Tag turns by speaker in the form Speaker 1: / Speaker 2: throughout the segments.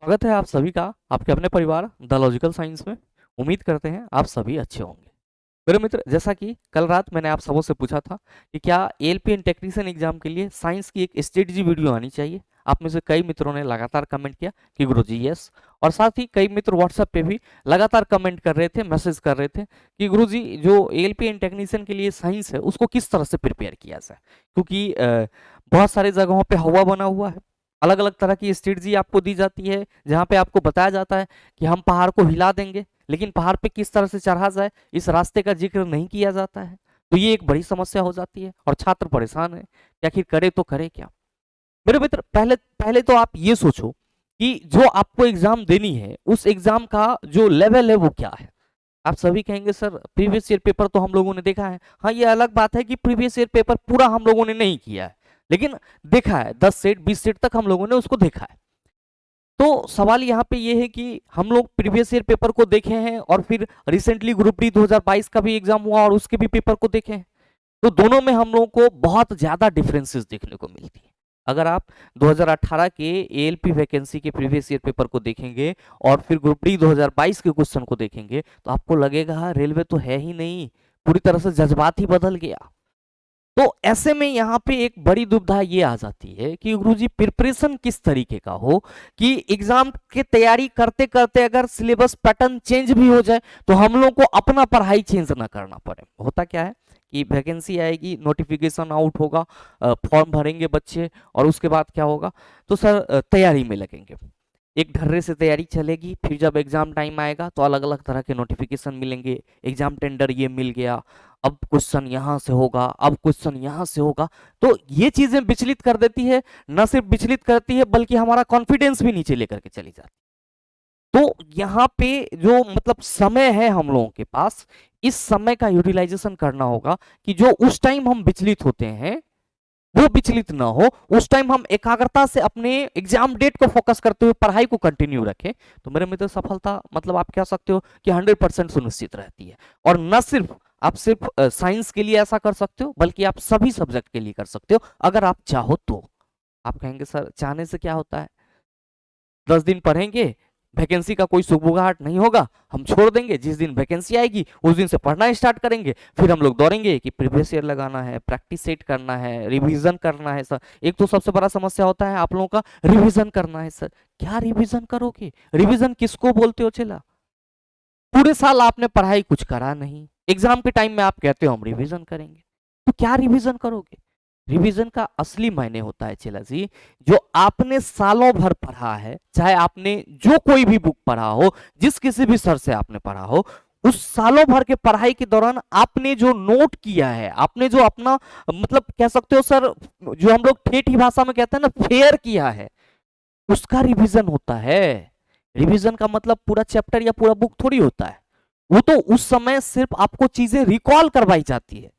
Speaker 1: स्वागत है आप सभी का आपके अपने परिवार द लॉजिकल साइंस में। उम्मीद करते हैं आप सभी अच्छे होंगे। मेरे मित्र, जैसा कि कल रात मैंने आप सबों से पूछा था कि क्या एएलपी एंड टेक्नीशियन एग्जाम के लिए साइंस की एक स्ट्रेटजी वीडियो आनी चाहिए। आप में से कई मित्रों ने लगातार कमेंट किया कि गुरुजी यस, और साथ ही कई मित्र व्हाट्सएप पे भी लगातार कमेंट कर रहे थे, मैसेज कर रहे थे कि गुरुजी जो एएलपी एंड टेक्नीशियन के लिए साइंस है उसको किस तरह से प्रिपेयर किया जाए, क्योंकि बहुत सारे जगहों पे हवा बना हुआ है। अलग अलग तरह की स्ट्रेटजी आपको दी जाती है जहाँ पे आपको बताया जाता है कि हम पहाड़ को हिला देंगे, लेकिन पहाड़ पे किस तरह से चढ़ा जाए इस रास्ते का जिक्र नहीं किया जाता है। तो ये एक बड़ी समस्या हो जाती है और छात्र परेशान है कि आखिर करे तो करे क्या। मेरे मित्र, पहले पहले तो आप ये सोचो कि जो आपको एग्जाम देनी है उस एग्जाम का जो लेवल है वो क्या है। आप सभी कहेंगे सर प्रीवियस ईयर पेपर तो हम लोगों ने देखा है। हाँ, ये अलग बात है कि प्रीवियस ईयर पेपर पूरा हम लोगों ने नहीं किया है, लेकिन देखा है 10 सेट 20 सेट तक हम लोगों ने उसको देखा है। तो सवाल यहाँ पे ये है कि हम लोग प्रीवियस ईयर पेपर को देखे हैं और फिर रिसेंटली ग्रुप डी 2022 का भी एग्जाम हुआ और उसके भी पेपर को देखे हैं। तो दोनों में हम लोगों को बहुत ज्यादा डिफरेंसेस देखने को मिलती है। अगर आप 2018 के एएलपी वैकेंसी के प्रीवियस ईयर पेपर को देखेंगे और फिर ग्रुप डी 2022 के क्वेश्चन को देखेंगे तो आपको लगेगा रेलवे तो है ही नहीं, पूरी तरह से जज्बात ही बदल गया। तो ऐसे में यहाँ पे एक बड़ी दुविधा ये आ जाती है कि गुरुजी प्रिपरेशन किस तरीके का हो कि एग्जाम की तैयारी करते करते अगर सिलेबस पैटर्न चेंज भी हो जाए तो हम लोग को अपना पढ़ाई चेंज ना करना पड़े। होता क्या है कि वैकेंसी आएगी, नोटिफिकेशन आउट होगा, फॉर्म भरेंगे बच्चे और उसके बाद क्या होगा, तो सर तैयारी में लगेंगे, एक ढर्रे से तैयारी चलेगी। फिर जब एग्जाम टाइम आएगा तो अलग अलग तरह के नोटिफिकेशन मिलेंगे, एग्जाम टेंडर ये मिल गया, अब क्वेश्चन यहाँ से होगा, अब क्वेश्चन यहाँ से होगा। तो ये चीजें विचलित कर देती है, न सिर्फ विचलित करती है बल्कि हमारा कॉन्फिडेंस भी नीचे लेकर के चली जाती है। तो यहाँ पे जो मतलब समय है हम लोगों के पास, इस समय का यूटिलाइजेशन करना होगा कि जो उस टाइम हम विचलित होते हैं वो विचलित ना हो। उस टाइम हम एकाग्रता से अपने एग्जाम डेट को फोकस करते हुए पढ़ाई को कंटिन्यू रखें। तो मेरे मित्र, सफलता मतलब आप कह सकते हो कि 100% सुनिश्चित रहती है। और न सिर्फ आप सिर्फ साइंस के लिए ऐसा कर सकते हो बल्कि आप सभी सब्जेक्ट के लिए कर सकते हो अगर आप चाहो तो। आप कहेंगे सर चाहने से क्या होता है, 10 दिन पढ़ेंगे, वैकेंसी का कोई सुगबुगाहट नहीं होगा, हम छोड़ देंगे, जिस दिन वैकेंसी आएगी उस दिन से पढ़ना स्टार्ट करेंगे, फिर हम लोग दौड़ेंगे कि प्रीवियस ईयर लगाना है, प्रैक्टिस सेट करना है, रिवीजन करना है। सर एक तो सबसे बड़ा समस्या होता है आप लोगों का रिवीजन करना है। सर क्या रिवीजन करोगे, रिवीजन किसको बोलते हो चला, पूरे साल आपने पढ़ाई कुछ करा नहीं, एग्जाम के टाइम में आप कहते हो हम रिवीजन करेंगे, तो क्या रिवीजन करोगे। रिवीजन का असली मायने होता है चेला जी, जो आपने सालों भर पढ़ा है, चाहे आपने जो कोई भी बुक पढ़ा हो, जिस किसी भी सर से आपने पढ़ा हो, उस सालों भर के पढ़ाई के दौरान आपने जो नोट किया है, आपने जो अपना मतलब कह सकते हो सर, जो हम लोग ठेठी भाषा में कहते हैं ना फेयर किया है, उसका रिवीजन होता है। रिवीजन का मतलब पूरा चैप्टर या पूरा बुक थोड़ी होता है, वो तो उस समय सिर्फ आपको चीजें रिकॉल करवाई जाती है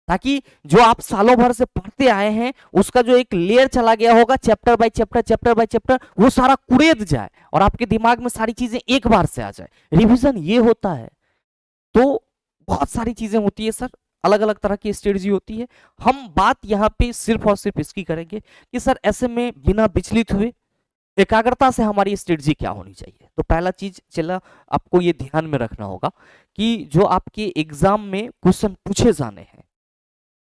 Speaker 1: ताकि जो आप सालों भर से पढ़ते आए हैं उसका जो एक लेयर चला गया होगा chapter by chapter, chapter by chapter, वो सारा कुरेद जाए और आपके दिमाग में सारी चीजें एक बार से आ जाए। रिवीजन ये होता है। तो बहुत सारी चीजें होती है सर, अलग अलग तरह की स्ट्रेटजी होती है। हम बात यहाँ पे सिर्फ और सिर्फ इसकी करेंगे कि सर ऐसे में बिना विचलित हुए एकाग्रता से हमारी स्ट्रेटजी क्या होनी चाहिए। तो पहला चीज चला आपको ये ध्यान में रखना होगा कि जो आपके एग्जाम में क्वेश्चन पूछे जाने हैं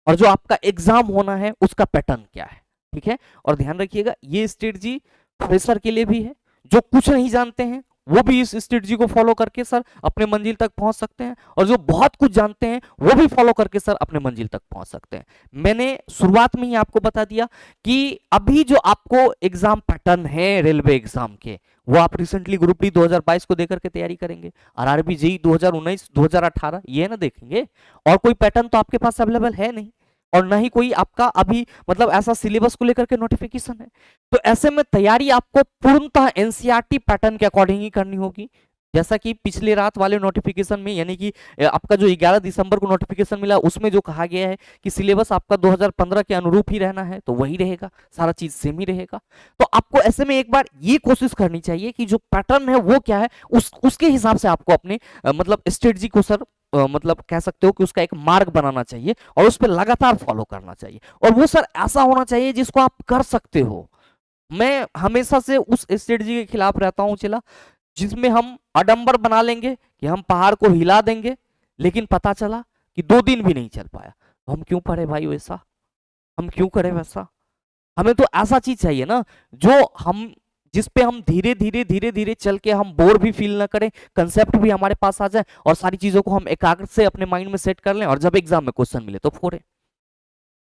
Speaker 1: और जो आपका एग्जाम होना है उसका पैटर्न क्या है। ठीक है, और ध्यान रखिएगा ये स्ट्रेटजी फ्रेशर के लिए भी है, जो कुछ नहीं जानते हैं वो भी इस स्ट्रेटजी को फॉलो करके सर अपने मंजिल तक पहुंच सकते हैं, और जो बहुत कुछ जानते हैं वो भी फॉलो करके सर अपने मंजिल तक पहुंच सकते हैं। मैंने शुरुआत में ही आपको बता दिया कि अभी जो आपको एग्जाम पैटर्न है रेलवे एग्जाम के, वो आप रिसेंटली ग्रुप डी 2022 को देकर के तैयारी करेंगे, आरआरबी जेई 2019 2018 ये ना देखेंगे, और कोई पैटर्न तो आपके पास अवेलेबल है नहीं और ना ही कोई आपका अभी मतलब ऐसा सिलेबस को लेकर के नोटिफिकेशन है। तो ऐसे में तैयारी आपको पूर्णतः एनसीईआरटी पैटर्न के अकॉर्डिंग ही करनी होगी। जैसा कि पिछले रात वाले नोटिफिकेशन में, यानी कि आपका जो 11 दिसंबर को नोटिफिकेशन मिला उसमें जो कहा गया है कि सिलेबस आपका 2015 के अनुरूप ही रहना है, तो वही रहेगा, सारा चीज सेम ही रहेगा। तो आपको ऐसे में एक बार ये कोशिश करनी चाहिए कि जो पैटर्न है वो क्या है, उसके हिसाब से आपको अपने मतलब स्ट्रेटजी को सर मतलब कह सकते हो कि उसका एक मार्ग बनाना चाहिए और उस पर लगातार फॉलो करना चाहिए। और वो सर ऐसा होना चाहिए जिसको आप कर सकते हो। मैं हमेशा से उस स्ट्रेटजी के खिलाफ रहता हूं चला, जिसमें हम आडंबर बना लेंगे कि हम पहाड़ को हिला देंगे, लेकिन पता चला कि 2 दिन भी नहीं चल पाया। तो हम क्यों करें भाई वैसा, हम क्यों करें वैसा? हमें तो ऐसा चीज चाहिए ना जो हम, जिस पे हम धीरे धीरे धीरे धीरे चल के हम बोर भी फील ना करें, कंसेप्ट भी हमारे पास आ जाए और सारी चीजों को हम एकाग्र से अपने माइंड में सेट कर लें, और जब एग्जाम में क्वेश्चन मिले तो फोड़े।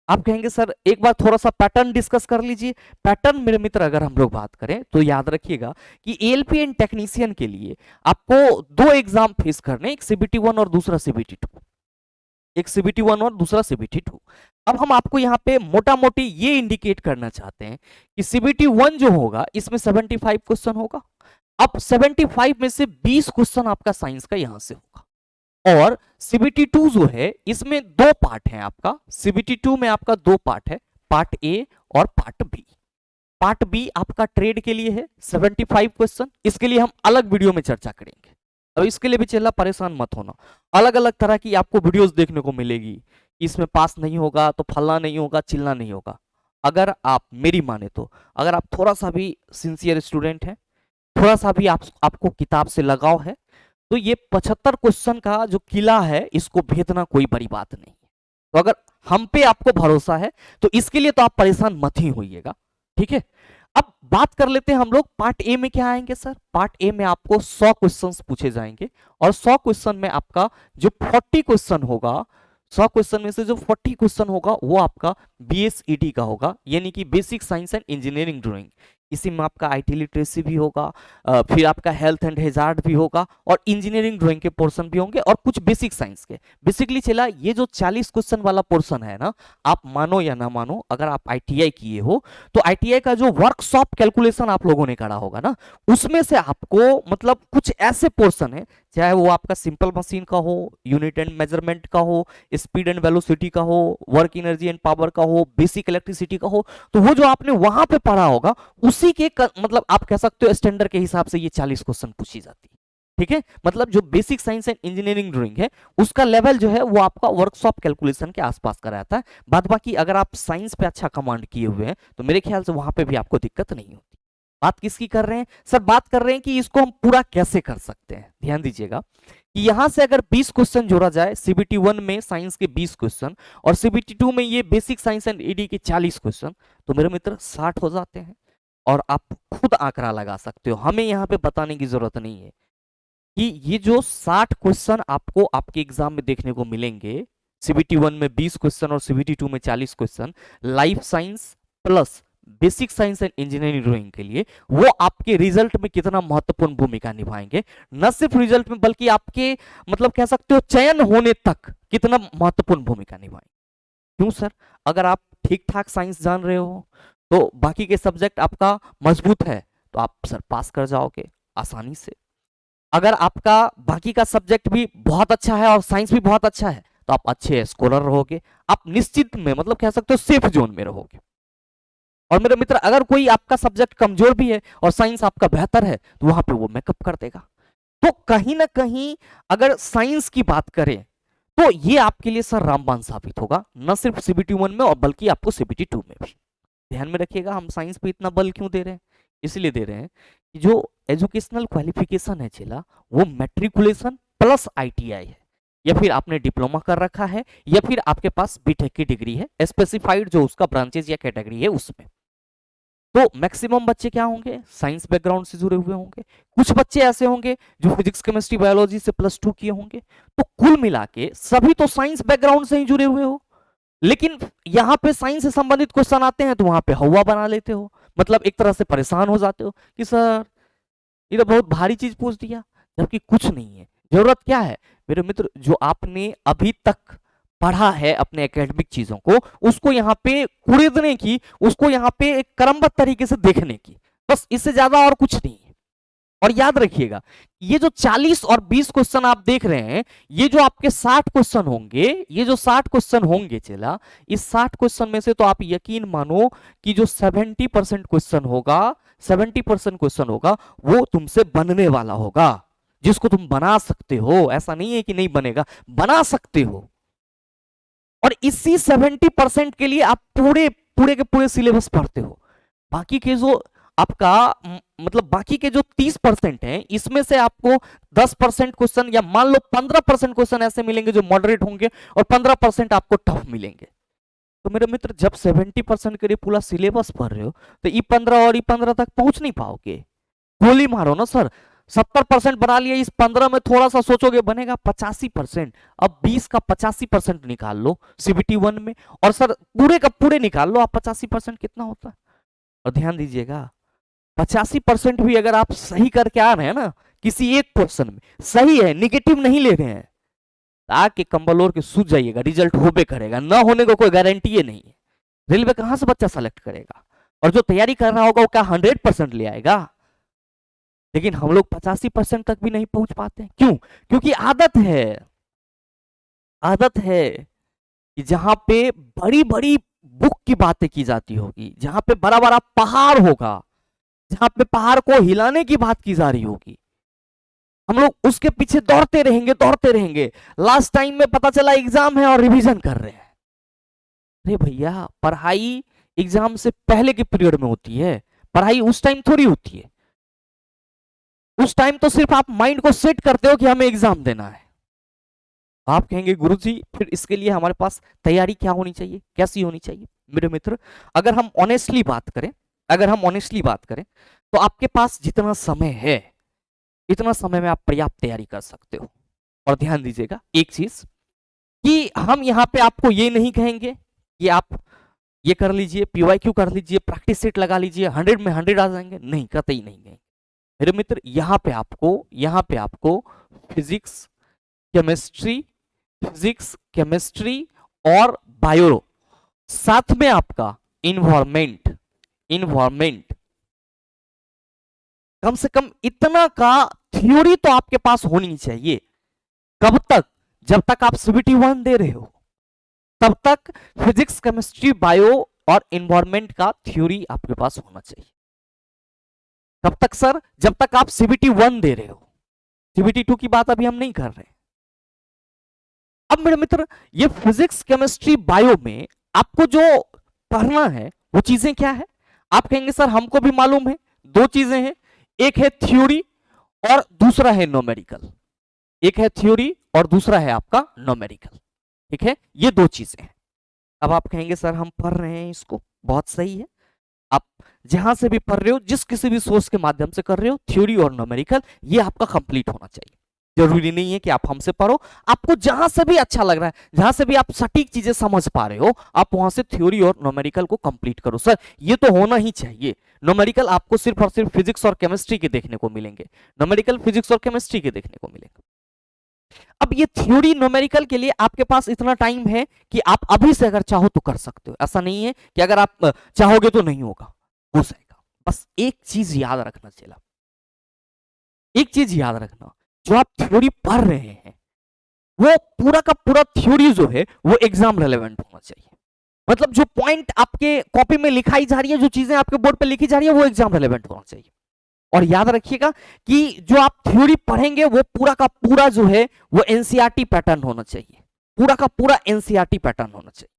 Speaker 1: आप कहेंगे सर एक बार थोड़ा सा पैटर्न डिस्कस कर लीजिए। पैटर्न मेरे मित्र अगर हम लोग बात करें तो याद रखिएगा कि एएलपी एंड टेक्नीशियन के लिए आपको 2 एग्जाम फेस करने, एक सीबीटी 1 और दूसरा सीबीटी 2, एक सीबीटी 1 और दूसरा सीबीटी 2। अब हम आपको यहाँ पे मोटा मोटी ये इंडिकेट करना चाहते हैं कि सीबीटी 1 जो होगा इसमें 75 क्वेश्चन होगा। अब 75 में से 20 क्वेश्चन आपका साइंस का यहां से होगा, और सीबीटी 2 जो है इसमें 2 पार्ट हैं आपका। सीबीटी 2 में आपका 2 पार्ट है, पार्ट ए और पार्ट बी। पार्ट बी आपका ट्रेड के लिए है 75 क्वेश्चन, इसके लिए हम अलग वीडियो में चर्चा करेंगे। अब इसके लिए भी चला परेशान मत होना, अलग अलग तरह की आपको वीडियोस देखने को मिलेगी। इसमें पास नहीं होगा तो फलना नहीं होगा, चिल्ला नहीं होगा। अगर आप मेरी माने तो, अगर आप थोड़ा सा भी सिंसियर स्टूडेंट हैं, थोड़ा सा भी आपको किताब से लगाव है, तो ये 75 क्वेश्चन का जो किला है इसको भेदना कोई बड़ी बात नहीं है। तो अगर हम पे आपको भरोसा है तो इसके लिए तो आप परेशान मत ही होइएगा, ठीक है। अब बात कर लेते हैं हम लोग पार्ट ए में क्या आएंगे सर। पार्ट ए में आपको 100 क्वेश्चंस पूछे जाएंगे, और 100 क्वेश्चन में आपका जो 40 क्वेश्चन होगा, 100 क्वेश्चन में से जो 40 क्वेश्चन होगा वो आपका बीएसईडी का होगा, यानी कि basic science and engineering drawing. इसी में आपका आईटी लिटरेसी भी होगा, फिर आपका हेल्थ एंड हैजार्ड भी होगा, और इंजीनियरिंग ड्राइंग के पोर्शन भी होंगे, और कुछ बेसिक साइंस के। बेसिकली चला ये जो 40 क्वेश्चन वाला पोर्शन है ना, आप मानो या ना मानो, अगर आप आईटीआई किए हो तो आईटीआई का जो वर्कशॉप कैलकुलेशन आप लोगों ने करा होगा ना, उसमें से आपको मतलब कुछ ऐसे पोर्शन है, चाहे वो आपका सिंपल मशीन का हो, यूनिट एंड मेजरमेंट का हो, स्पीड एंड वेलोसिटी का हो, वर्क एनर्जी एंड पावर का हो, बेसिक इलेक्ट्रिसिटी का हो, तो वो जो आपने वहां पे पढ़ा होगा उसी के मतलब आप कह सकते हो स्टैंडर्ड के हिसाब से ये 40 क्वेश्चन पूछी जाती है, ठीक है। मतलब जो basic science and engineering drawing है उसका लेवल जो है वो आपका वर्कशॉप कैलकुलेशन के आसपास का रहता है। बाद बाकी अगर आप साइंस पे अच्छा कमांड किए हुए हैं तो मेरे ख्याल से वहां पे भी आपको दिक्कत नहीं होती। बात किसकी कर रहे हैं सर? बात कर रहे हैं कि इसको हम पूरा कैसे कर सकते हैं। ध्यान दीजिएगा कि यहां से अगर 20 क्वेश्चन जोड़ा जाए, सीबीटी 1 में साइंस के 20 क्वेश्चन और सीबीटी 2 में ये बेसिक साइंस एंड ईडी के 40 क्वेश्चन, तो मेरे मित्र 60 हो जाते हैं। और आप खुद आंकड़ा लगा सकते हो, हमें यहाँ पे बताने की जरूरत नहीं है कि ये जो 60 क्वेश्चन आपको आपके एग्जाम में देखने को मिलेंगे, सीबीटी 1 में 20 क्वेश्चन और सीबीटी 2 में 40 question, life science plus basic science and engineering drawing के लिए, वो आपके रिजल्ट में कितना महत्वपूर्ण भूमिका निभाएंगे। न सिर्फ रिजल्ट में बल्कि आपके मतलब कह सकते हो चयन होने तक कितना महत्वपूर्ण भूमिका निभाएंगे। क्यों सर? अगर आप ठीक ठाक साइंस जान रहे हो तो बाकी के सब्जेक्ट आपका मजबूत है तो आप सर पास कर जाओगे आसानी से। अगर आपका बाकी का सब्जेक्ट भी बहुत अच्छा है और साइंस भी बहुत अच्छा है तो आप अच्छे स्कॉलर रहोगे, आप निश्चित में मतलब कह सकते हो सेफ जोन में रहोगे। और मेरे मित्र अगर कोई आपका सब्जेक्ट कमजोर भी है और साइंस आपका बेहतर है तो वहां पे वो मेकअप कर देगा। तो कहीं ना कहीं अगर साइंस की बात करें तो ये आपके लिए सर रामबाण साबित होगा, न सिर्फ सीबीटी 1 में और बल्कि आपको सीबीटी 2 में भी। ध्यान में रखिएगा हम साइंस पे इतना बल क्यों दे रहे हैं, इसलिए दे रहे हैं कि जो एजुकेशनल क्वालिफिकेशन है चेला वो मैट्रिकुलेशन प्लस आईटीआई है, या फिर आपने डिप्लोमा कर रखा है, या फिर आपके पास बीटेक की डिग्री है स्पेसिफाइड जो उसका ब्रांचेज या कैटेगरी है उसमें। तो मैक्सिमम बच्चे क्या होंगे? साइंस बैकग्राउंड से जुड़े हुए होंगे। कुछ बच्चे ऐसे होंगे जो फिजिक्स केमिस्ट्री बायोलॉजी से +2 किए होंगे। तो कुल मिला के सभी तो साइंस बैकग्राउंड से ही जुड़े हुए हो, लेकिन यहां पे साइंस से संबंधित क्वेश्चन आते हैं तो वहां पे हवा बना लेते हो, मतलब एक तरह से परेशान हो जाते हो कि सर ये तो बहुत भारी चीज पूछ दिया, जबकि कुछ नहीं है। जरूरत क्या है मेरे मित्र? जो आपने अभी तक पढ़ा है अपने एकेडमिक चीजों को, उसको यहाँ पे कुरेदने की, उसको यहाँ पे एक क्रमबद्ध तरीके से देखने की, बस इससे ज्यादा और कुछ नहीं है। और याद रखिएगा ये जो 40 और 20 क्वेश्चन आप देख रहे हैं, ये जो आपके 60 क्वेश्चन होंगे, ये जो 60 क्वेश्चन होंगे चला, इस 60 क्वेश्चन में से तो आप यकीन मानो कि जो 70% क्वेश्चन होगा, 70% क्वेश्चन होगा वो तुमसे बनने वाला होगा, जिसको तुम बना सकते हो। ऐसा नहीं है कि नहीं बनेगा, बना सकते हो। और इसी 70% के लिए आप पूरे पूरे के पूरे सिलेबस पढ़ते हो। बाकी के जो आपका मतलब बाकी के जो 30% हैं इसमें से आपको 10% क्वेश्चन या मान लो 15% क्वेश्चन ऐसे मिलेंगे जो मॉडरेट होंगे और 15% आपको टफ मिलेंगे। तो मेरे मित्र जब 70% के लिए पूरा सिलेबस पढ़ रहे हो तो ई15 और ई15 तक पहुंच नहीं पाओगे। गोली मारो ना सर, 70% बना लिया, इस 15 में थोड़ा सा सोचोगे बनेगा 85%। अब 20 का 85% निकाल लो सीबीटी 1 में, और सर पूरे का पूरे निकाल लो आप 85% कितना होता है। और ध्यान दीजिएगा 85% भी अगर आप सही करके आ रहे हैं ना किसी एक क्वेश्चन में, सही है, निगेटिव नहीं ले रहे हैं, आके कंबल ओढ़ के सूझ जाइएगा, रिजल्ट होबे करेगा, ना होने को कोई गारंटी नहीं है। रेलवे कहां से बच्चा सेलेक्ट करेगा, और जो तैयारी कर रहा होगा वो क्या 100% ले आएगा। लेकिन हम लोग 85% तक भी नहीं पहुंच पाते। क्यों? क्योंकि आदत है, आदत है कि जहां पे बड़ी बड़ी बुक की बातें की जाती होगी, जहां पे बड़ा बड़ा पहाड़ होगा, जहां पे पहाड़ को हिलाने की बात की जा रही होगी, हम लोग उसके पीछे दौड़ते रहेंगे दौड़ते रहेंगे। लास्ट टाइम में पता चला एग्जाम है और रिवीजन कर रहे हैं। अरे भैया पढ़ाई एग्जाम से पहले के पीरियड में होती है, पढ़ाई उस टाइम थोड़ी होती है। उस टाइम तो सिर्फ आप माइंड को सेट करते हो कि हमें एग्जाम देना है। आप कहेंगे गुरुजी फिर इसके लिए हमारे पास तैयारी क्या होनी चाहिए, कैसी होनी चाहिए। मेरे मित्र अगर हम ऑनेस्टली बात करें, अगर हम ऑनेस्टली बात करें तो आपके पास जितना समय है इतना समय में आप पर्याप्त तैयारी कर सकते हो। और ध्यान दीजिएगा एक चीज कि हम यहाँ पे आपको ये नहीं कहेंगे कि आप ये कर लीजिए, पीवाईक्यू कर लीजिए, प्रैक्टिस सेट लगा लीजिए, 100 में 100 आ जाएंगे, नहीं, कतई नहीं कहेंगे। मेरे मित्र यहाँ पे आपको फिजिक्स केमिस्ट्री और बायो, साथ में आपका इन्वायरमेंट कम से कम इतना का थ्योरी तो आपके पास होनी चाहिए। कब तक? जब तक आप सीबीटी 1 दे रहे हो तब तक फिजिक्स केमिस्ट्री बायो और इन्वायरमेंट का थ्योरी आपके पास होना चाहिए। कब तक सर? जब तक आप सीबीटी 1 दे रहे हो, सीबीटी 2 की बात अभी हम नहीं कर रहे। अब मेरे मित्र ये फिजिक्स केमिस्ट्री बायो में आपको जो पढ़ना है वो चीजें क्या है? आप कहेंगे सर हमको भी मालूम है, दो चीजें हैं, एक है थ्योरी और दूसरा है न्यूमेरिकल। एक है थ्योरी और दूसरा है आपका न्यूमेरिकल, ठीक है, ये दो चीजें हैं। अब आप कहेंगे सर हम पढ़ रहे हैं इसको, बहुत सही है, आप जहां से भी पढ़ रहे हो, जिस किसी भी सोर्स के माध्यम से कर रहे हो, थ्योरी और न्यूमेरिकल ये आपका कंप्लीट होना चाहिए। जरूरी नहीं है कि आप हमसे पढ़ो, आपको जहां से भी अच्छा लग रहा है, जहां से भी आप सटीक चीजें समझ पा रहे हो, आप वहां से थ्योरी और न्यूमेरिकल को कंप्लीट करो। सर ये तो होना ही चाहिए। न्यूमेरिकल आपको सिर्फ और सिर्फ फिजिक्स और केमिस्ट्री के देखने को मिलेंगे, न्यूमेरिकल फिजिक्स और केमिस्ट्री के देखने को मिलेंगे। अब ये थ्योरी न्यूमेरिकल के लिए आपके पास इतना टाइम है कि आप अभी से अगर चाहो तो कर सकते हो। ऐसा नहीं है कि अगर आप चाहोगे तो नहीं होगा, हो जाएगा। बस एक चीज याद रखना चाहिए, एक चीज याद रखना, जो आप थ्योरी पढ़ रहे हैं वो पूरा का पूरा थ्योरी जो है वो एग्जाम रेलेवेंट होना चाहिए। मतलब जो पॉइंट आपके कॉपी में लिखाई जा रही है, जो चीजें आपके बोर्ड पे लिखी जा रही है, वो एग्जाम रेलेवेंट होना चाहिए। और याद रखिएगा कि जो आप थ्योरी पढ़ेंगे वो पूरा का पूरा जो है वो एनसीईआरटी पैटर्न होना चाहिए, पूरा का पूरा एनसीईआरटी पैटर्न होना चाहिए।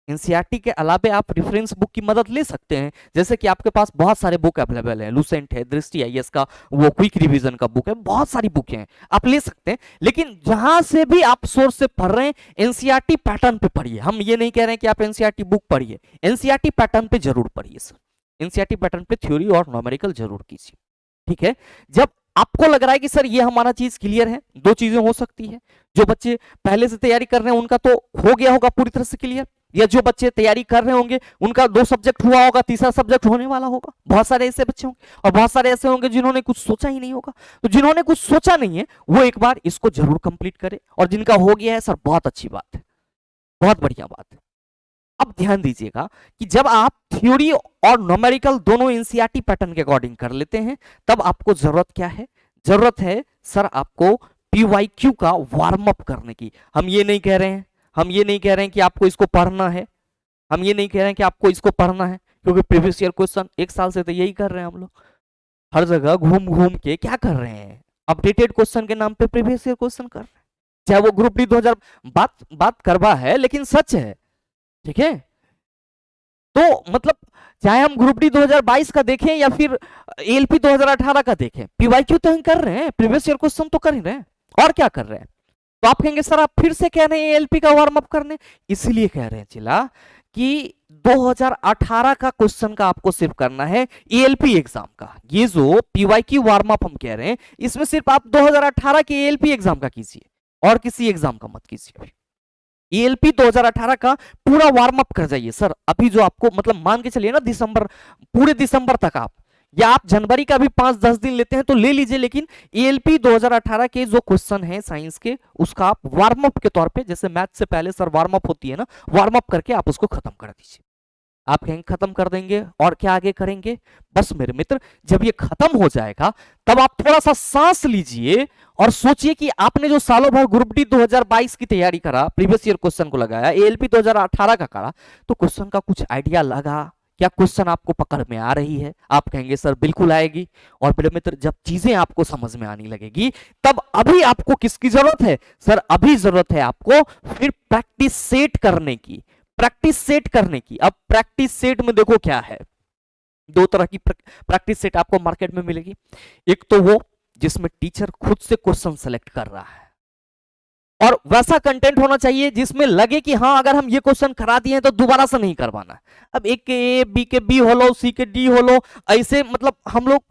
Speaker 1: एनसीईआरटी के अलावे आप रेफरेंस बुक की मदद ले सकते हैं, जैसे कि आपके पास बहुत सारे बुक अवेलेबल है, लुसेंट है, दृष्टि आईएएस का वो क्विक रिवीजन का बुक है, बहुत सारी बुक हैं, आप ले सकते हैं। लेकिन जहां से भी आप सोर्स से पढ़ रहे हैं एनसीईआरटी पैटर्न पे पढ़िए। हम ये नहीं कह रहे हैं कि आप एनसीईआरटी बुक पढ़िए, एनसीईआरटी पैटर्न पे जरूर पढ़िए सर, एनसीईआरटी पैटर्न पे थ्योरी और न्यूमेरिकल जरूर कीजिए, ठीक है। जब आपको लग रहा है कि सर ये हमारा चीज क्लियर है, दो चीजें हो सकती है, जो बच्चे पहले से तैयारी कर रहे हैं उनका तो हो गया होगा पूरी तरह से क्लियर, या जो बच्चे तैयारी कर रहे होंगे उनका 2 सब्जेक्ट हुआ होगा, तीसरा सब्जेक्ट होने वाला होगा। बहुत सारे ऐसे बच्चे होंगे और बहुत सारे ऐसे होंगे जिन्होंने कुछ सोचा ही नहीं होगा। तो जिन्होंने कुछ सोचा नहीं है वो एक बार इसको जरूर कंप्लीट करे, और जिनका हो गया है सर बहुत अच्छी बात है, बहुत बढ़िया बात है। अब ध्यान दीजिएगा कि जब आप थ्योरी और न्यूमेरिकल दोनों एनसीईआरटी पैटर्न के अकॉर्डिंग कर लेते हैं, तब आपको जरूरत क्या है? जरूरत है सर आपको पीवाईक्यू का वार्म अप करने की। हम ये नहीं कह रहे हैं कि आपको इसको पढ़ना है, हम ये नहीं कह रहे हैं कि आपको इसको पढ़ना है, क्योंकि प्रीवियस ईयर क्वेश्चन 1 साल से तो यही कर रहे हैं हम लोग, हर जगह घूम घूम के क्या कर रहे हैं, अपडेटेड क्वेश्चन के नाम पे प्रीवियस ईयर क्वेश्चन कर रहे हैं। चाहे वो ग्रुप डी 2000 बात करवा है, लेकिन सच है, ठीक है। तो मतलब चाहे हम ग्रुप डी 2022 का देखें या फिर एएलपी 2018 का देखें, पीवाईक्यू तो हम कर रहे हैं, प्रीवियस ईयर क्वेश्चन तो कर ही रहे हैं, और क्या कर रहे हैं। तो आप कहेंगे सर आप फिर से कह रहे हैं एएलपी का वार्म अप करने, इसलिए कह रहे हैं चिला कि 2018 का क्वेश्चन का आपको सिर्फ करना है एएलपी एग्जाम का। ये जो पीवाईक्यू वार्म अप हम कह रहे हैं, इसमें सिर्फ आप 2018 के एएलपी एग्जाम का कीजिए, और किसी एग्जाम का मत कीजिए। एएलपी 2018 का पूरा वार्म अप कर जाइए सर। अभी जो आपको मतलब मान के चलिए ना दिसंबर, पूरे दिसंबर तक आप, या आप जनवरी का भी 5-10 दिन लेते हैं तो ले लीजिए, लेकिन एएलपी 2018 के जो क्वेश्चन हैं साइंस के, उसका आप वार्म अप के तौर पे, जैसे मैथ से पहले सर वार्म अप होती है ना, वार्म अप करके आप उसको खत्म कर दीजिए। आप कहेंगे खत्म कर देंगे और क्या आगे करेंगे? बस मेरे मित्र, जब ये खत्म हो जाएगा तब आप थोड़ा सा सांस लीजिए और सोचिए कि आपने जो सालों भर ग्रुप डी 2022 की तैयारी करा, प्रीवियस ईयर क्वेश्चन को लगाया, एएलपी 2018 का करा, तो क्वेश्चन का कुछ आइडिया लगा क्या? क्वेश्चन आपको पकड़ में आ रही है? आप कहेंगे सर बिल्कुल आएगी। और मेरे मित्र, जब चीजें आपको समझ में आने लगेगी तब अभी आपको किसकी जरूरत है? सर अभी जरूरत है आपको फिर प्रैक्टिस सेट करने की, प्रैक्टिस सेट करने की। अब प्रैक्टिस सेट में देखो क्या है, दो तरह की प्रैक्टिस सेट आपको मार्केट में मिलेगी। एक तो वो जिसमें टीचर खुद से क्वेश्चन सेलेक्ट कर रहा है, और वैसा कंटेंट होना चाहिए जिसमें लगे कि हाँ अगर हम ये क्वेश्चन करा दिए हैं तो दोबारा से नहीं करवाना। अब एक के ए, बी के बी हो लो, सी के डी हो लो, ऐसे मतलब हम लोग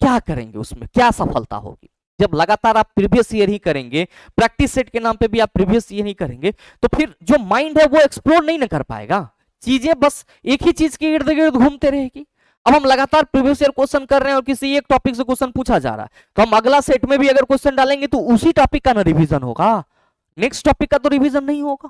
Speaker 1: क्या करेंगे, उसमें क्या सफलता होगी? जब लगातार आप प्रीवियस ईयर ही करेंगे, प्रैक्टिस सेट के नाम पे भी आप प्रीवियस ईयर ही करेंगे, तो फिर जो माइंड है वो एक्सप्लोर नहीं ना कर पाएगा, चीजें बस एक ही चीज के इर्द गिर्द घूमते रहेगी। अब हम लगातार प्रीवियस ईयर क्वेश्चन कर रहे हैं और किसी एक टॉपिक से क्वेश्चन पूछा जा रहा है, तो हम अगला सेट में भी अगर क्वेश्चन डालेंगे तो उसी टॉपिक का ना रिवीजन होगा, नेक्स्ट टॉपिक का तो रिवीजन नहीं होगा।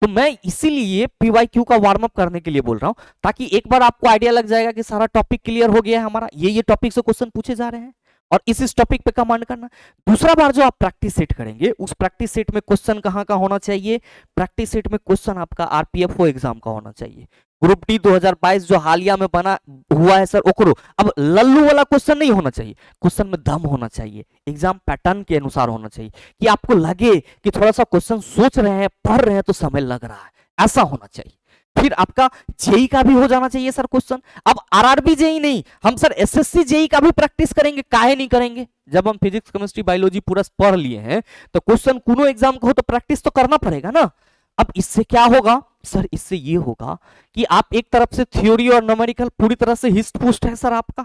Speaker 1: तो मैं इसीलिए पीवाईक्यू का वार्म अप करने के लिए बोल रहा हूं, ताकि एक बार आपको आइडिया लग जाएगा कि सारा टॉपिक क्लियर हो गया है हमारा, ये टॉपिक से क्वेश्चन पूछे जा रहे हैं और इस टॉपिक पे कमांड करना। दूसरा बार जो आप प्रैक्टिस सेट करेंगे, उस प्रैक्टिस सेट में क्वेश्चन कहां का होना चाहिए? प्रैक्टिस सेट में क्वेश्चन आपका आरपीएफओ एग्जाम का होना चाहिए। ग्रुप डी 2022 जो हालिया में बना हुआ है सर, ओकरो अब लल्लू वाला क्वेश्चन नहीं होना चाहिए, क्वेश्चन में दम होना चाहिए, एग्जाम पैटर्न के अनुसार होना चाहिए, कि आपको लगे कि थोड़ा सा क्वेश्चन सोच रहे हैं, पढ़ रहे हैं तो समय लग रहा है, ऐसा होना चाहिए। फिर आपका जेई का भी हो जाना चाहिए सर क्वेश्चन। अब आरआरबी जेई नहीं, हम सर एसएससी जेई का भी प्रैक्टिस करेंगे, काहे नहीं करेंगे? जब हम फिजिक्स केमिस्ट्री बायोलॉजी पूरा पढ़ लिए हैं तो क्वेश्चन कोनो एग्जाम का हो तो प्रैक्टिस तो करना पड़ेगा ना। अब इससे क्या होगा सर? इससे ये होगा कि आप एक तरफ से थ्योरी और न्यूमेरिकल पूरी तरह से हिस्ट पुस्ट है सर आपका,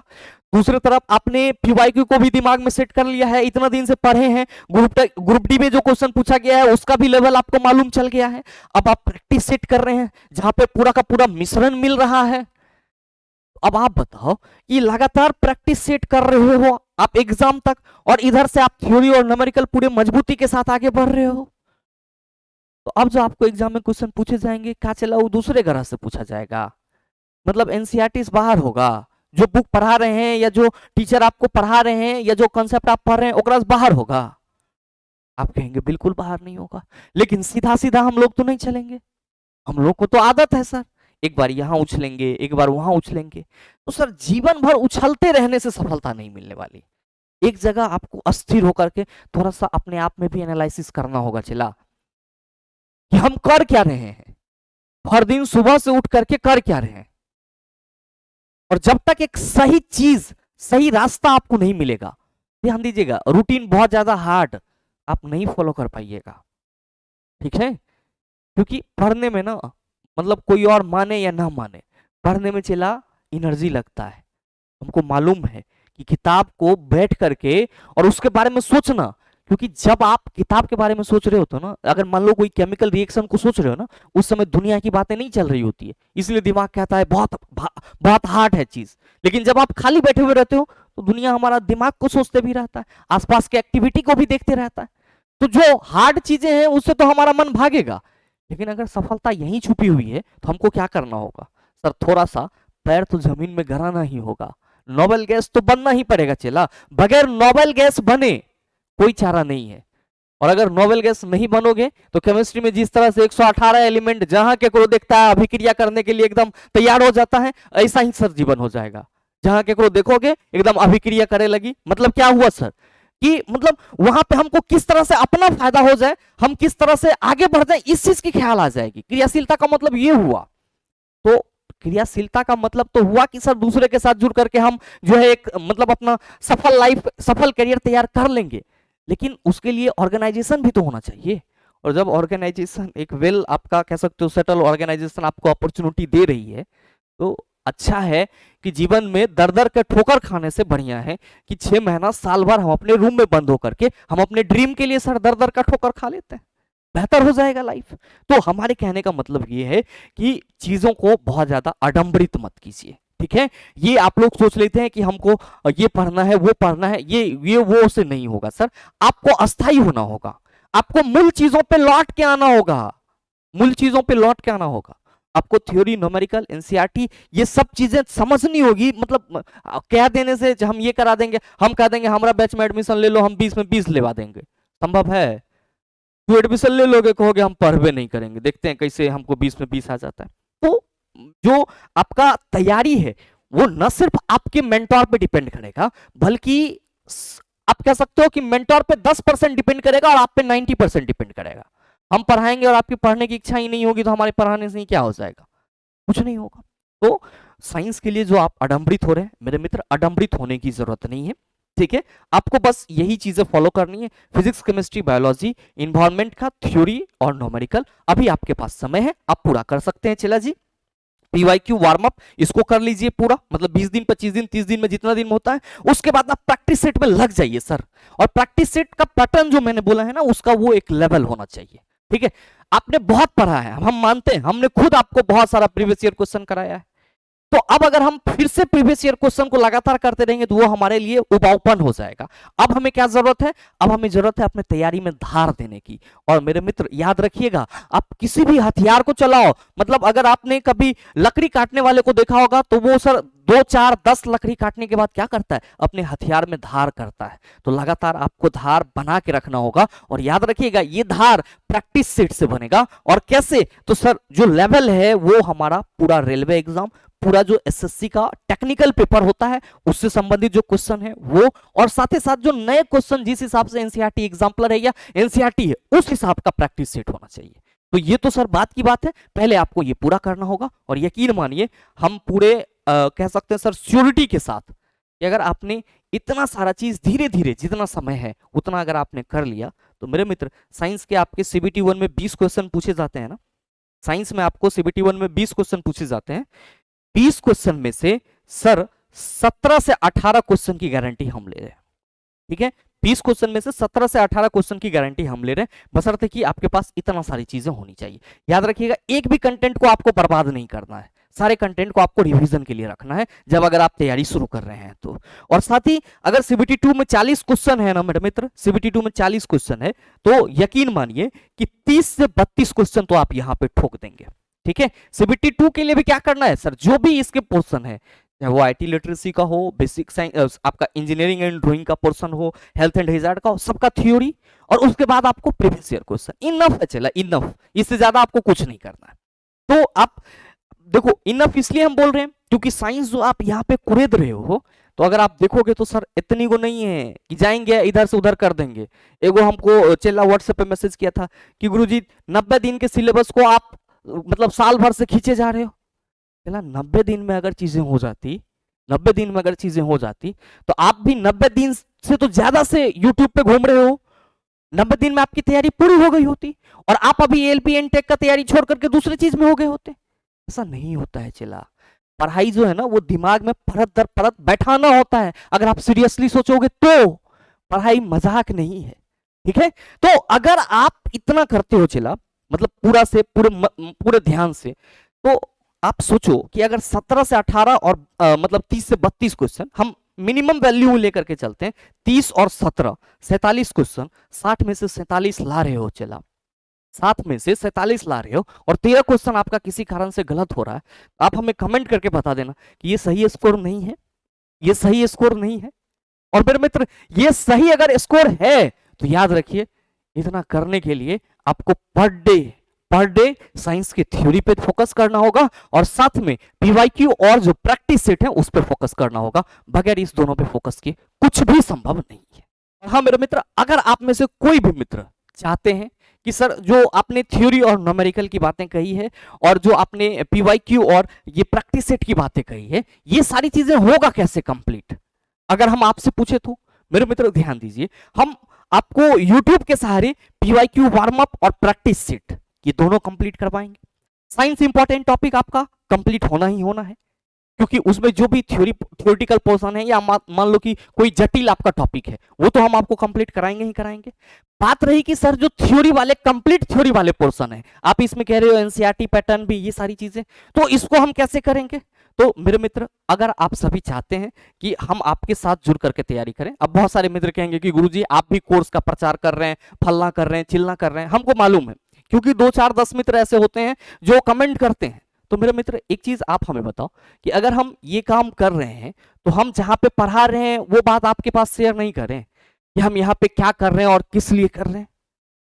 Speaker 1: दूसरी तरफ आपने पीवाईक्यू को भी दिमाग में सेट कर लिया है, इतना दिन से पढ़े हैं, ग्रुप डी में जो क्वेश्चन पूछा गया है उसका भी लेवल आपको मालूम चल गया है। अब आप प्रैक्टिस सेट कर रहे हैं जहां पे पूरा का पूरा मिश्रण मिल रहा है। अब आप बताओ कि लगातार प्रैक्टिस सेट कर रहे हो आप एग्जाम तक, और इधर से आप थ्योरी और न्यूमेरिकल पूरे मजबूती के साथ आगे बढ़ रहे हो, तो अब जो आपको एग्जाम में क्वेश्चन पूछे जाएंगे क्या चला वो दूसरे ग्रह से पूछा जाएगा, मतलब एनसीईआरटी बाहर होगा, जो बुक पढ़ा रहे हैं या जो टीचर आपको पढ़ा रहे हैं या जो कॉन्सेप्ट आप पढ़ रहे हैं ओकरा से बाहर होगा। आप कहेंगे बिल्कुल बाहर नहीं होगा, लेकिन सीधा सीधा हम लोग तो नहीं चलेंगे, हम लोग को तो आदत है सर, एक बार यहां उछलेंगे एक बार वहां उछलेंगे, तो सर जीवन भर उछलते रहने से सफलता नहीं मिलने वाली। एक जगह आपको अस्थिर होकर के थोड़ा सा अपने आप में भी एनालिसिस करना होगा चिला, कि हम कर क्या रहे हैं, हर दिन सुबह से उठ करके कर क्या रहे हैं। और जब तक एक सही चीज, सही रास्ता आपको नहीं मिलेगा, ध्यान दीजिएगा, रूटीन बहुत ज्यादा हार्ड आप नहीं फॉलो कर पाइएगा, ठीक है? क्योंकि पढ़ने में ना, मतलब कोई और माने या ना माने, पढ़ने में चला एनर्जी लगता है। हमको मालूम है कि किताब को बैठ करके और उसके बारे में सोचना, क्योंकि जब आप किताब के बारे में सोच रहे होते हो ना, अगर मान लो कोई केमिकल रिएक्शन को सोच रहे हो ना, उस समय दुनिया की बातें नहीं चल रही होती है, इसलिए दिमाग कहता है बहुत हार्ड है चीज। लेकिन जब आप खाली बैठे हुए रहते हो तो दुनिया हमारा दिमाग को सोचते भी रहता है, आसपास के एक्टिविटी को भी देखते रहता है, तो जो हार्ड चीजें हैं उससे तो हमारा मन भागेगा। लेकिन अगर सफलता यहीं छुपी हुई है तो हमको क्या करना होगा सर? थोड़ा सा पैर तो जमीन में गड़ाना ही होगा, नोबेल गैस तो बनना ही पड़ेगा चला, बगैर नोबेल गैस बने कोई चारा नहीं है। और अगर नोबेल गैस नहीं बनोगे तो केमिस्ट्री में जिस तरह से 118 एलिमेंट जहां केकरो देखता है अभिक्रिया करने के लिए एकदम तैयार हो जाता है, ऐसा ही सर जीवन हो जाएगा, जहां केकरो देखोगे एकदम अभिक्रिया करे लगी। मतलब क्या हुआ सर? कि मतलब वहां पे हमको किस तरह से अपना फायदा हो जाए, हम किस तरह से आगे बढ़ जाए, इस चीज की ख्याल आ जाएगी। क्रियाशीलता का मतलब ये हुआ। तो क्रियाशीलता का मतलब तो हुआ कि सर दूसरे के साथ जुड़ करके हम जो है एक मतलब अपना सफल लाइफ, सफल करियर तैयार कर लेंगे, लेकिन उसके लिए ऑर्गेनाइजेशन भी तो होना चाहिए। और जब ऑर्गेनाइजेशन एक वेल आपका कह सकते हो सेटल ऑर्गेनाइजेशन आपको अपॉर्चुनिटी दे रही है, तो अच्छा है कि जीवन में दर दर के ठोकर खाने से बढ़िया है कि 6 महीना साल भर हम अपने रूम में बंद होकर के हम अपने ड्रीम के लिए सर दर दर का ठोकर खा लेते हैं, बेहतर हो जाएगा लाइफ। तो हमारे कहने का मतलब ये है कि चीजों को बहुत ज्यादा आडंबरित मत कीजिए, ठीक है। ये आप लोग सोच लेते हैं कि हमको ये पढ़ना है, वो पढ़ना है, ये वो से नहीं होगा सर। आपको अस्थायी होना होगा, आपको मूल चीजों पे लौट के आना होगा, मूल चीजों पे लौट के आना होगा। आपको थ्योरी, न्यूमेरिकल, एनसीईआरटी ये सब चीजें समझनी होगी। मतलब कह देने से हम ये करा देंगे, हम कह देंगे हमारा बैच में एडमिशन ले लो, हम 20 में 20 लेवा देंगे, संभव है? तो एडमिशन ले लोगे, कहोगे हम पढ़वे नहीं करेंगे, देखते हैं कैसे हमको 20 में 20 आ जाता है। तो जो आपका तैयारी है वो न सिर्फ आपके मेंटोर पे डिपेंड करेगा, बल्कि आप कह सकते हो कि मेंटोर पे 10% डिपेंड करेगा और आप पे 90% डिपेंड करेगा। हम पढ़ाएंगे और आपकी पढ़ने की इच्छा ही नहीं होगी तो हमारे पढ़ाने से ही क्या हो जाएगा? कुछ नहीं होगा। तो साइंस के लिए जो आप आडंबरित हो रहे हैं मेरे मित्र, आडंबरित होने की जरूरत नहीं है, ठीक है। आपको बस यही चीजें फॉलो करनी है, फिजिक्स, केमिस्ट्री, बायोलॉजी, इन्वायरमेंट का थ्योरी और न्यूमेरिकल। अभी आपके पास समय है, आप पूरा कर सकते हैं। चला जी, पीवाईक्यू वार्म अप इसको कर लीजिए पूरा, मतलब 20 दिन, 25 दिन, 30 दिन में जितना दिन होता है, उसके बाद आप प्रैक्टिस सेट में लग जाइए सर। और प्रैक्टिस सेट का पैटर्न जो मैंने बोला है ना, उसका वो एक लेवल होना चाहिए, ठीक है। आपने बहुत पढ़ा है, हम मानते हैं, हमने खुद आपको बहुत सारा प्रीवियस ईयर क्वेश्चन कराया है। तो अब अगर हम फिर से प्रीवियस ईयर क्वेश्चन को लगातार करते रहेंगे तो वो हमारे लिए उबाऊपन हो जाएगा। अब हमें क्या जरूरत है? अब हमें जरूरत है अपने तैयारी में धार देने की। और मेरे मित्र याद रखिएगा, आप किसी भी हथियार को चलाओ, मतलब अगर आपने कभी लकड़ी काटने वाले को देखा होगा तो वो सर 2, 4, 10 लकड़ी काटने के बाद क्या करता है? अपने हथियार में धार करता है। तो लगातार आपको धार बना के रखना होगा। और याद रखिएगा, ये धार प्रैक्टिस सेट से बनेगा। और कैसे? तो सर जो लेवल है वो हमारा पूरा रेलवे एग्जाम, पूरा जो एसएससी का टेक्निकल पेपर होता है उससे संबंधित जो क्वेश्चन है वो, और साथ ही साथ जो नए क्वेश्चन जिस हिसाब से एनसीईआरटी एग्जाम्पलर है या एनसीईआरटी है उस हिसाब का प्रैक्टिस सेट होना चाहिए। तो ये तो सर बात की बात है, पहले आपको ये पूरा करना होगा। और यकीन मानिए हम पूरे कह सकते हैं सर श्योरिटी के साथ कि अगर आपने इतना सारा चीज धीरे धीरे जितना समय है उतना अगर आपने कर लिया तो मेरे मित्र, साइंस के आपके सीबीटी 1 में 20 क्वेश्चन पूछे जाते हैं ना, साइंस में आपको सीबीटी 1 में 20 क्वेश्चन पूछे जाते हैं। 20 क्वेश्चन में से सर 17 से 18 क्वेश्चन की गारंटी हम ले रहे हैं, ठीक है। 20 क्वेश्चन में से 17 से 18 क्वेश्चन की गारंटी हम ले रहे हैं, बशर्ते कि आपके पास इतना सारी चीजें होनी चाहिए। याद रखिएगा, एक भी कंटेंट को आपको बर्बाद नहीं करना है, सारे कंटेंट को आपको रिवीजन के लिए रखना है जब अगर आप तैयारी शुरू कर रहे हैं तो। और साथ ही अगर सीबीटी 2 में 40 क्वेश्चन है ना मेरे मित्र, सीबीटी 2 में 40 क्वेश्चन है तो यकीन मानिए कि 30 से 32 क्वेश्चन तो आप यहां पे ठोक देंगे, ठीक है। सीबीटी 2 के लिए भी क्या करना है सर, जो भी इसके पोर्शन है, चाहे वो आईटी लिटरेसी का हो, बेसिक साइंस, आपका इंजीनियरिंग एंड ड्राइंग का पोर्शन हो, हेल्थ एंड हैजार्ड का हो, सबका थ्योरी, और उसके बाद आपको प्रीवियस ईयर क्वेश्चन, इनफ है, चला इनफ, इससे ज्यादा आपको कुछ नहीं करना है। तो आप देखो, इनफ इसलिए हम बोल रहे हैं क्योंकि साइंस जो आप यहाँ पे कुरेद रहे हो, तो अगर आप देखोगे तो सर इतनी को नहीं है कि जाएंगे इधर से उधर कर देंगे। एगो हमको चेला व्हाट्सएप पे मैसेज किया था कि गुरुजी 90 दिन के सिलेबस को आप मतलब साल भर से खींचे जा रहे हो। चला 90 दिन में अगर चीजें हो जाती, 90 दिन में अगर चीजें हो जाती तो आप भी 90 दिन से तो ज्यादा से यूट्यूब पे घूम रहे हो, 90 दिन में आपकी तैयारी पूरी हो गई होती और आप अभी एलपी एनटेक का तैयारी छोड़ करके दूसरी चीज में हो गए होते। ऐसा नहीं होता है चला, पढ़ाई जो है ना वो दिमाग में परत दर परत बैठाना होता है। अगर आप सीरियसली सोचोगे तो पढ़ाई मजाक नहीं है, ठीक है। तो अगर आप इतना करते हो चला, मतलब पूरा से पूरे ध्यान से, तो आप सोचो कि अगर 17 से 18 और मतलब 30 से 32 क्वेश्चन हम मिनिमम वैल्यू लेकर के चलते हैं, 30 और 17 47 क्वेश्चन, 60 में से 47 ला रहे हो चला, 7 में से 47 ला रहे हो और 13 क्वेश्चन आपका किसी कारण से गलत हो रहा है, आप हमें कमेंट करके बता देना कि ये सही स्कोर नहीं है, ये सही स्कोर नहीं है। और मेरे मित्र, ये सही अगर स्कोर है तो याद रखिए, इतना करने के लिए आपको पर डे साइंस की थ्योरी पे फोकस करना होगा और साथ में पीवाईक्यू और जो प्रैक्टिस सेट है उस पर फोकस करना होगा। बगैर इस दोनों पे फोकस किए कुछ भी संभव नहीं है। हाँ मेरे मित्र, अगर आप में से कोई भी मित्र चाहते हैं कि सर जो आपने थ्योरी और न्यूमेरिकल की बातें कही है और जो आपने पीवाईक्यू और ये प्रैक्टिस सेट की बातें कही है, ये सारी चीजें होगा कैसे कंप्लीट, अगर हम आपसे पूछे तो। मेरे मित्र ध्यान दीजिए, हम आपको YouTube के सहारे पीवाईक्यू वार्म अप और प्रैक्टिस सेट ये दोनों कंप्लीट करवाएंगे। साइंस इंपॉर्टेंट टॉपिक आपका कंप्लीट होना ही होना है, क्योंकि उसमें जो भी थ्योरेटिकल पोर्शन है या मान लो कि कोई जटिल आपका टॉपिक है वो तो हम आपको कंप्लीट कराएंगे ही कराएंगे। बात रही कि सर जो थ्योरी वाले कंप्लीट थ्योरी वाले पोर्शन है, आप इसमें कह रहे हो एनसीईआरटी पैटर्न भी, ये सारी चीजें, तो इसको हम कैसे करेंगे। तो मेरे मित्र अगर आप सभी चाहते हैं कि हम आपके साथ जुड़ करके तैयारी करें, अब बहुत सारे मित्र कहेंगे कि गुरुजी आप भी कोर्स का प्रचार कर रहे हैं, फलना कर रहे हैं, चिलना कर रहे हैं, हमको मालूम है, क्योंकि 2 4 10 मित्र ऐसे होते हैं जो कमेंट करते हैं। तो मेरे मित्र एक चीज आप हमें बताओ कि अगर हम ये काम कर रहे हैं तो हम जहां पे पढ़ा रहे हैं वो बात आपके पास शेयर नहीं कर रहे हैं कि हम यहाँ पे क्या कर रहे हैं और किस लिए कर रहे हैं।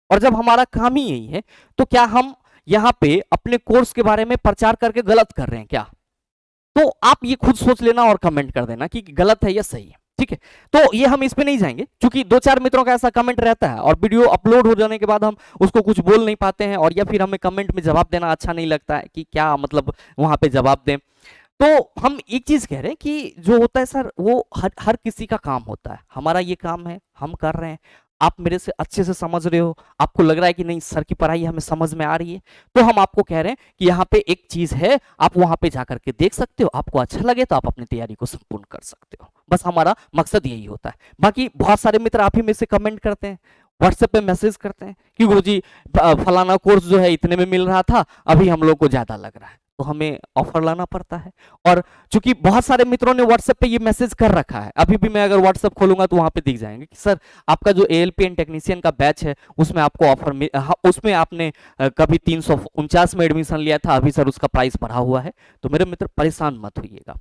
Speaker 1: और जब हमारा काम ही यही है तो क्या हम यहाँ पे अपने कोर्स के बारे में प्रचार करके गलत कर रहे हैं क्या। तो आप ये खुद सोच लेना और कमेंट कर देना कि गलत है या सही है, ठीक है। तो ये हम इस पे नहीं जाएंगे, क्योंकि 2 4 मित्रों का ऐसा कमेंट रहता है और वीडियो अपलोड हो जाने के बाद हम उसको कुछ बोल नहीं पाते हैं, और या फिर हमें कमेंट में जवाब देना अच्छा नहीं लगता है कि क्या मतलब वहां पे जवाब दें। तो हम एक चीज कह रहे हैं कि जो होता है सर वो हर किसी का काम होता है, हमारा ये काम है, हम कर रहे हैं, आप मेरे से अच्छे से समझ रहे हो, आपको लग रहा है कि नहीं सर की पढ़ाई हमें समझ में आ रही है, तो हम आपको कह रहे हैं कि यहाँ पे एक चीज है, आप वहां पे जाकर के देख सकते हो, आपको अच्छा लगे तो आप अपनी तैयारी को संपूर्ण कर सकते हो। बस हमारा मकसद यही होता है। बाकी बहुत सारे मित्र आप ही में से कमेंट करते हैं, व्हाट्सएप पे मैसेज करते हैं कि गुरुजी फलाना कोर्स जो है इतने में मिल रहा था, अभी हम लोग को ज्यादा लग रहा है, तो हमें ऑफर लाना पड़ता है। और चूंकि बहुत सारे मित्रों ने व्हाट्सएप पे ये मैसेज कर रखा है, अभी भी मैं अगर व्हाट्सएप खोलूंगा तो वहां पे दिख जाएंगे कि सर आपका जो एएलपीएन टेक्नीशियन का बैच है उसमें आपको ऑफर उसमें आपने कभी 349 में एडमिशन लिया था, अभी सर उसका प्राइस बढ़ा हुआ है। तो मेरे मित्र परेशान मत होइएगा।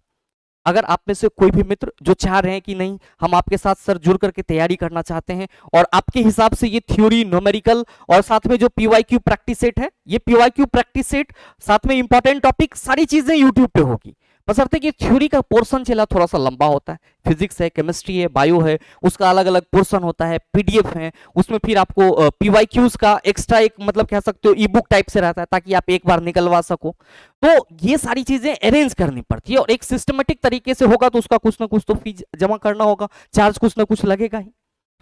Speaker 1: अगर आप में से कोई भी मित्र जो चाह रहे हैं कि नहीं हम आपके साथ सर जुड़ करके तैयारी करना चाहते हैं और आपके हिसाब से ये थ्योरी न्यूमेरिकल और साथ में जो पीवाईक्यू प्रैक्टिस सेट है, ये पीवाईक्यू प्रैक्टिस सेट साथ में इंपॉर्टेंट टॉपिक सारी चीजें यूट्यूब पे होगी, बशर्ते कि थ्योरी का पोर्शन चला थोड़ा सा लंबा होता है, फिजिक्स है, केमिस्ट्री है, बायो है, उसका अलग अलग पोर्शन होता है, पीडीएफ है, उसमें फिर आपको पीवाईक्यूज का एक्स्ट्रा एक मतलब कह सकते हो ई बुक टाइप से रहता है ताकि आप एक बार निकलवा सको। तो ये सारी चीजें अरेंज करनी पड़ती है और एक सिस्टमेटिक तरीके से होगा तो उसका कुछ ना कुछ तो फीस जमा करना होगा, चार्ज कुछ ना कुछ लगेगा ही,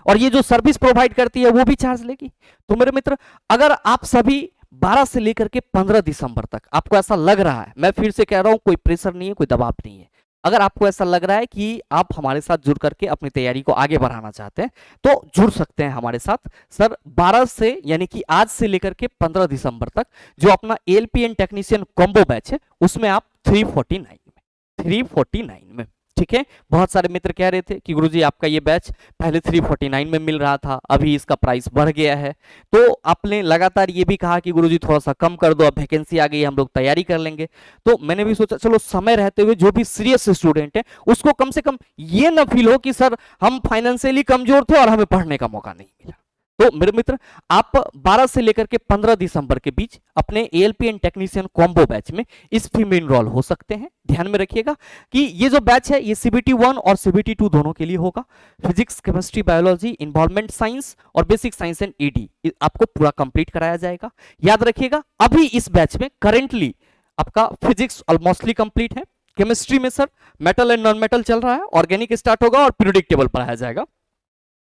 Speaker 1: और ये जो सर्विस प्रोवाइड करती है वो भी चार्ज लेगी। तो मेरे मित्र अगर आप सभी 12 से लेकर के 15 दिसंबर तक आपको ऐसा लग रहा है, मैं फिर से कह रहा हूं कोई प्रेशर नहीं है, कोई दबाव नहीं है, अगर आपको ऐसा लग रहा है कि आप हमारे साथ जुड़ करके अपनी तैयारी को आगे बढ़ाना चाहते हैं तो जुड़ सकते हैं हमारे साथ। सर 12 से यानी कि आज से लेकर के 15 दिसंबर तक जो अपना एएलपीएन टेक्नीशियन कॉम्बो बैच है उसमें आप 349 में, ठीक है। बहुत सारे मित्र कह रहे थे कि गुरुजी आपका ये बैच पहले 349 में मिल रहा था, अभी इसका प्राइस बढ़ गया है, तो आपने लगातार ये भी कहा कि गुरुजी थोड़ा सा कम कर दो, अब वैकेंसी आ गई, हम लोग तैयारी कर लेंगे। तो मैंने भी सोचा चलो समय रहते हुए जो भी सीरियस स्टूडेंट है उसको कम से कम ये ना फील हो कि सर हम फाइनेंशियली कमजोर थे और हमें पढ़ने का मौका नहीं मिला। तो मेरे मित्र आप 12 से लेकर के 15 दिसंबर के बीच अपने एएलपीएन टेक्नीशियन कॉम्बो बैच में इस फी में इनरोल हो सकते हैं। ध्यान में रखिएगा कि ये जो बैच है ये CBT 1 और CBT 2 दोनों के लिए होगा। Physics, chemistry, biology, environment science और बेसिक साइंस एंड ईडी आपको पूरा कंप्लीट कराया जाएगा। याद रखिएगा अभी इस बैच में करेंटली आपका फिजिक्स ऑलमोस्टली कंप्लीट है, केमिस्ट्री में sir metal and non metal चल रहा है, ऑर्गेनिक स्टार्ट होगा और पीरियोडिक टेबल पढ़ाया जाएगा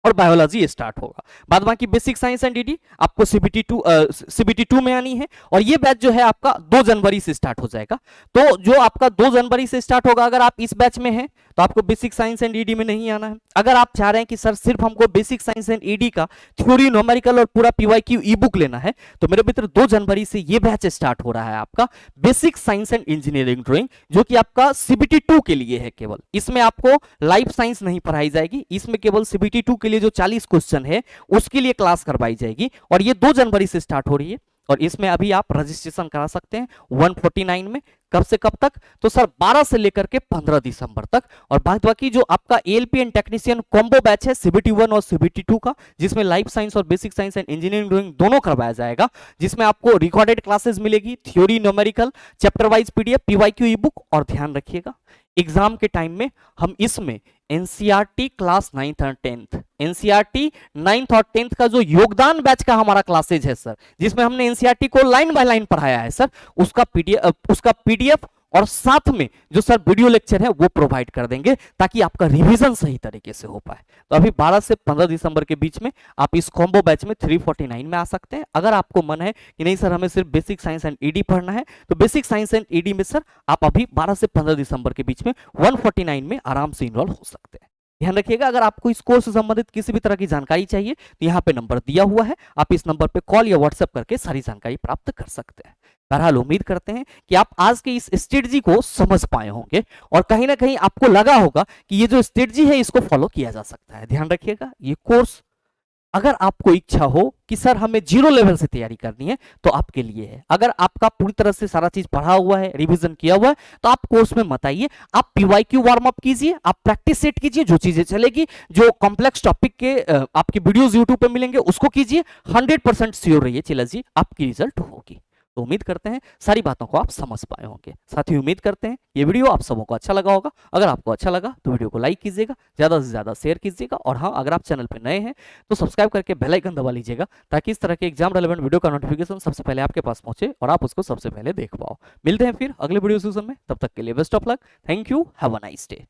Speaker 1: और बायोलॉजी स्टार्ट होगा। बाद बाकी बेसिक साइंस एंड ईडी आपको CBT 2 में आनी है और ये बैच जो है आपका 2 जनवरी से स्टार्ट हो जाएगा। तो जो आपका 2 जनवरी से स्टार्ट होगा, अगर आप इस बैच में हैं तो आपको बेसिक साइंस एंड ईडी में नहीं आना है। अगर आप चाह रहे हैं कि सर सिर्फ हमको बेसिक साइंस एंड ईडी का थ्योरी, न्यूमेरिकल और पूरा पीवाईक्यू ई बुक लेना है तो मेरे मित्र 2 जनवरी से ये बैच स्टार्ट हो रहा है आपका basic science and engineering drawing, जो कि आपका CBT 2 के लिए है। केवल इसमें आपको लाइफ साइंस नहीं पढ़ाई जाएगी, इसमें केवल CBT 2 के लिए जो 40 क्वेश्चन है उसके लिए क्लास करवाई जाएगी और ये 2 जनवरी से स्टार्ट हो रही है। और इसमें अभी आप रजिस्ट्रेशन करा सकते हैं 149 में। कब से कब तक? तो सर 12 से लेकर के 15 दिसंबर तक। और बाकी जो आपका एएलपीएन टेक्नीशियन कॉम्बो बैच है CBT 1 और CBT 2 का, जिसमें लाइफ साइंस और basic science and engineering drawing दोनों करवाया जाएगा, जिसमें आपको रिकॉर्डेड क्लासेस मिलेगी, theory, numerical, chapter wise PDF, PYQ ई बुक। और ध्यान रखिएगा एग्जाम के टाइम में हम इसमें एनसीईआरटी क्लास 9th और 10th, एनसीईआरटी 9th और 10th का जो योगदान बैच का हमारा क्लासेज है सर, जिसमें हमने एनसीईआरटी को लाइन बाय लाइन पढ़ाया है सर, उसका पीडीएफ और साथ में जो सर वीडियो लेक्चर है वो प्रोवाइड कर देंगे ताकि आपका रिवीजन सही तरीके से हो पाए। तो अभी 12 से 15 दिसंबर के बीच में आप इस कॉम्बो बैच में 349 में आ सकते हैं। अगर आपको मन है कि नहीं सर हमें सिर्फ बेसिक साइंस एंड ईडी पढ़ना है, तो बेसिक साइंस एंड ईडी में सर आप अभी 12 से 15 दिसंबर के बीच में 149 में आराम से इनरोल हो सकते हैं। ध्यान रखिएगा, अगर आपको इस कोर्स से संबंधित किसी भी तरह की जानकारी चाहिए तो यहाँ पे नंबर दिया हुआ है, आप इस नंबर पे कॉल या व्हाट्सएप करके सारी जानकारी प्राप्त कर सकते हैं। बहरहाल उम्मीद करते हैं कि आप आज के इस स्ट्रेटजी को समझ पाए होंगे और कहीं ना कहीं आपको लगा होगा कि ये जो स्ट्रेटजी है इसको फॉलो किया जा सकता है। ध्यान रखिएगा, ये कोर्स अगर आपको इच्छा हो कि सर हमें 0 लेवल से तैयारी करनी है तो आपके लिए है। अगर आपका पूरी तरह से सारा चीज पढ़ा हुआ है, रिवीजन किया हुआ है, तो आप कोर्स में मत आइए, आप पीवाईक्यू वार्म अप कीजिए, आप प्रैक्टिस सेट कीजिए, जो चीजें चलेगी, जो कॉम्प्लेक्स टॉपिक के आपके वीडियोस यूट्यूब पे मिलेंगे उसको कीजिए। 100% श्योर रहिए चिला जी आपकी रिजल्ट होगी। तो उम्मीद करते हैं सारी बातों को आप समझ पाए होंगे। साथ ही उम्मीद करते हैं ये वीडियो आप सबों को अच्छा लगा होगा। अगर आपको अच्छा लगा तो वीडियो को लाइक कीजिएगा, ज़्यादा से ज़्यादा शेयर कीजिएगा, और हाँ अगर आप चैनल पर नए हैं तो सब्सक्राइब करके बेल आइकन दबा लीजिएगा ताकि इस तरह के एग्जाम रेलेवेंट वीडियो का नोटिफिकेशन सबसे पहले आपके पास पहुंचे और आप उसको सबसे पहले देख पाओ। मिलते हैं फिर अगले वीडियो सीजन में, तब तक के लिए best of luck. Thank you, have a nice day.